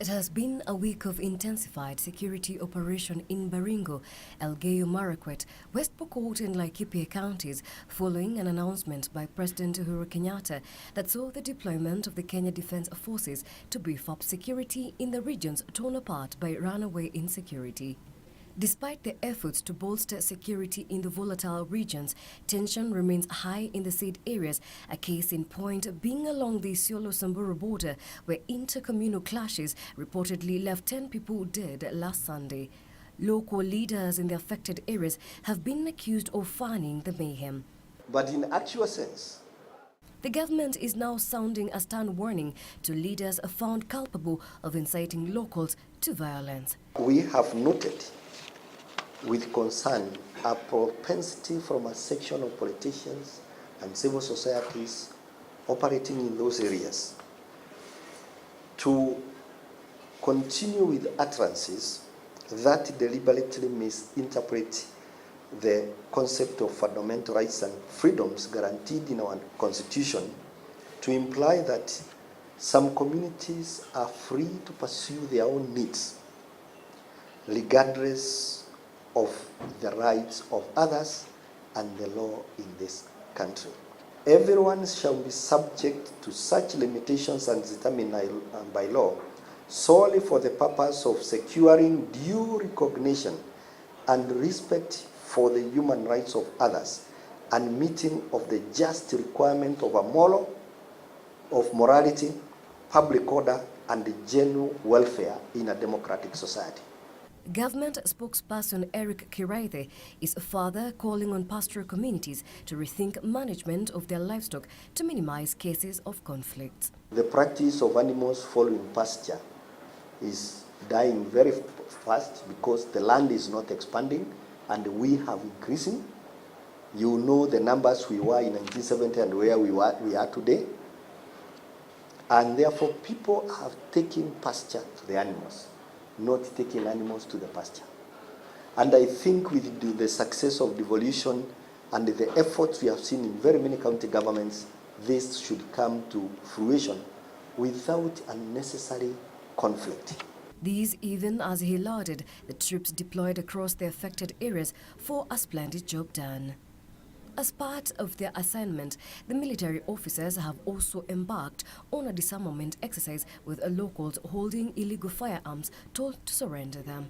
has been a week of intensified security operation in Baringo, Elgeyo Marakwet, West Pokot and Laikipia counties following an announcement by President Uhuru Kenyatta that saw the deployment of the Kenya Defence Forces to beef up security in the regions torn apart by runaway insecurity. Despite the efforts to bolster security in the volatile regions, tension remains high in the said areas, a case in point being along the Isiolo-Samburu border, where intercommunal clashes reportedly left 10 people dead last Sunday. Local leaders in the affected areas have been accused of fanning the mayhem. But in actual sense, the government is now sounding a stern warning to leaders found culpable of inciting locals to violence. We have noted with concern a propensity from a section of politicians and civil societies operating in those areas to continue with utterances that deliberately misinterpret the concept of fundamental rights and freedoms guaranteed in our Constitution to imply that some communities are free to pursue their own needs regardless of the rights of others and the law in this country. Everyone shall be subject to such limitations as determined by law solely for the purpose of securing due recognition and respect for the human rights of others and meeting of the just requirement of morality, public order, and the general welfare in a democratic society. Government spokesperson Eric Kiraithe is further calling on pastoral communities to rethink management of their livestock to minimize cases of conflict. The practice of animals following pasture is dying very fast because the land is not expanding and we have increasing. You know the numbers we were in 1970 and where we are today. And therefore people have taken pasture to the animals, not taking animals to the pasture. And I think with the success of devolution and the efforts we have seen in very many county governments, this should come to fruition without unnecessary conflict. These even as he lauded the troops deployed across the affected areas for a splendid job done. As part of their assignment, the military officers have also embarked on a disarmament exercise with locals holding illegal firearms told to surrender them.